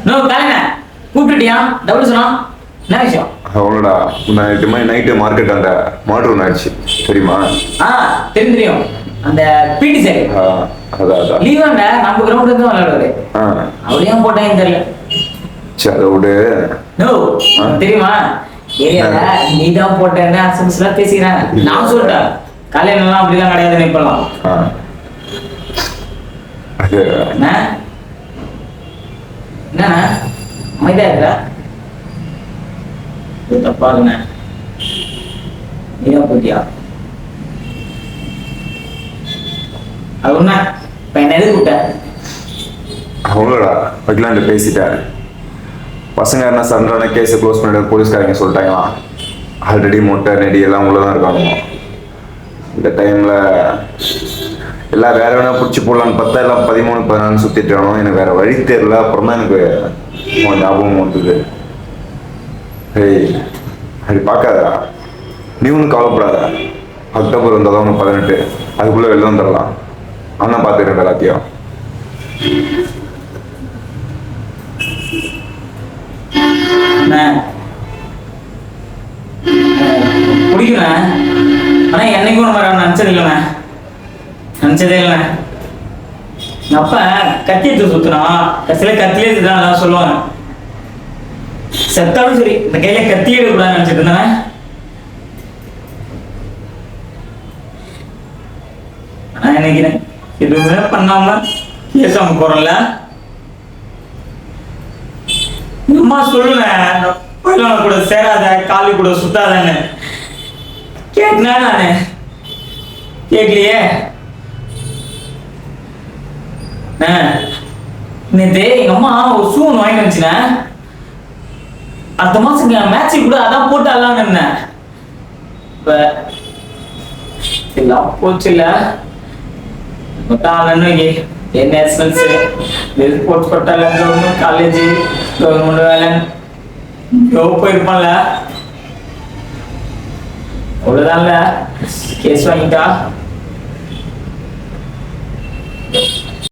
No காலைண்ணே கூப்பிட்டுட்டியா double சொன்னா என்ன விஷயம்? அவ்வளோடா நைட்டு மார்க்கெட் அந்த மாடு ஒன்று ஆயிடுச்சு தெரியுமா? தெரியும் அந்த பிடி சார் அதான் லீவாண்ட நம்ம கிரவுண்ட் இருந்து விளையாடுவாரு. அவளையும் போட்டேன்னு தெரியல. சரி அதை விடு. நோ தெரியுமா ஏரியால நீ தான் போட்டேன்னு அசம்ஸ்லாம் பேசிக்கிறாங்க. நான் சொல்லிட்டேன் கல்யாணம்லாம் அப்படிலாம் கிடையாதுன்னு இப்பெல்லாம். அது என்ன அமைதியா இருக்கா? தப்பாதுண்ணே நீதான் போட்டியா? அது ஒண்ணா இப்ப என்ன எது கூப்பிட்ட? அவ்வளோடா வைக்கலான்ட்டு பேசிட்டேன். பசங்க என்ன சண்டரான கேஸை க்ளோஸ் பண்ணிட்டு போலீஸ்காரங்க சொல்லிட்டாங்களா? ஆல்ரெடி மொட்டை நெடி எல்லாம் உள்ளதான் இருக்காங்க. இந்த டைம்ல எல்லாம் வேற வேணா பிடிச்சி போடலான்னு பார்த்தா எல்லாம் 13, 14 சுத்திட்டானோ. எனக்கு வேற வழி தெரியல. அப்புறம் தான் எனக்கு ஞாபகம் வந்தது. ஏய் அப்படி பார்க்காதா, நீ ஒன்றும் கவலைப்படாத. அக்டோபர் வந்தால் தான் 18, அதுக்குள்ளே வெளில வந்துடலாம். அண்ணா பார்த்துக்கிறேன் எல்லாத்தையும். பிடிக்குண்ணே, ஆனால் என்னைக்கும் நம்ம நினச்சது இல்லைண்ணே, நினச்சதே இல்லைண்ணே. எங்கள் அப்பா கத்தி எடுத்து சுற்றுனான், கடைசியில் கத்திலே தான் எல்லாம் சொல்லுவாங்க. செத்தாலும் சரி இந்த கையில கத்தி எடுக்கூடாதுன்னு நினச்சிட்டு இருந்தேன். நான் நினைக்கிறேன் எதுவுமே பண்ணாம கேஸ் அவங்க போறல. அம்மா சொல்லுங்க கூட சேராத, காலி கூட சுத்தாதன்னு கேட்டா நானு கேட்கலையே. நேற்று எங்க அம்மா ஒரு ஷூ வாங்கிட்டு வந்துச்சுன்னா அடுத்த மாசம் மேட்ச் கூட அதான் போட்டு அல்லான்னு இருந்தேன். எல்லாம் போச்சு இல்ல நேஷனல்ஸ் ஸ்போர்ட்ஸ் கோட்டால கவர்மெண்ட் காலேஜ் கவர்மெண்ட் வேலை போயிருப்பான்ல. அவ்வளவுதான்ல கேஸ் வாங்கிட்டா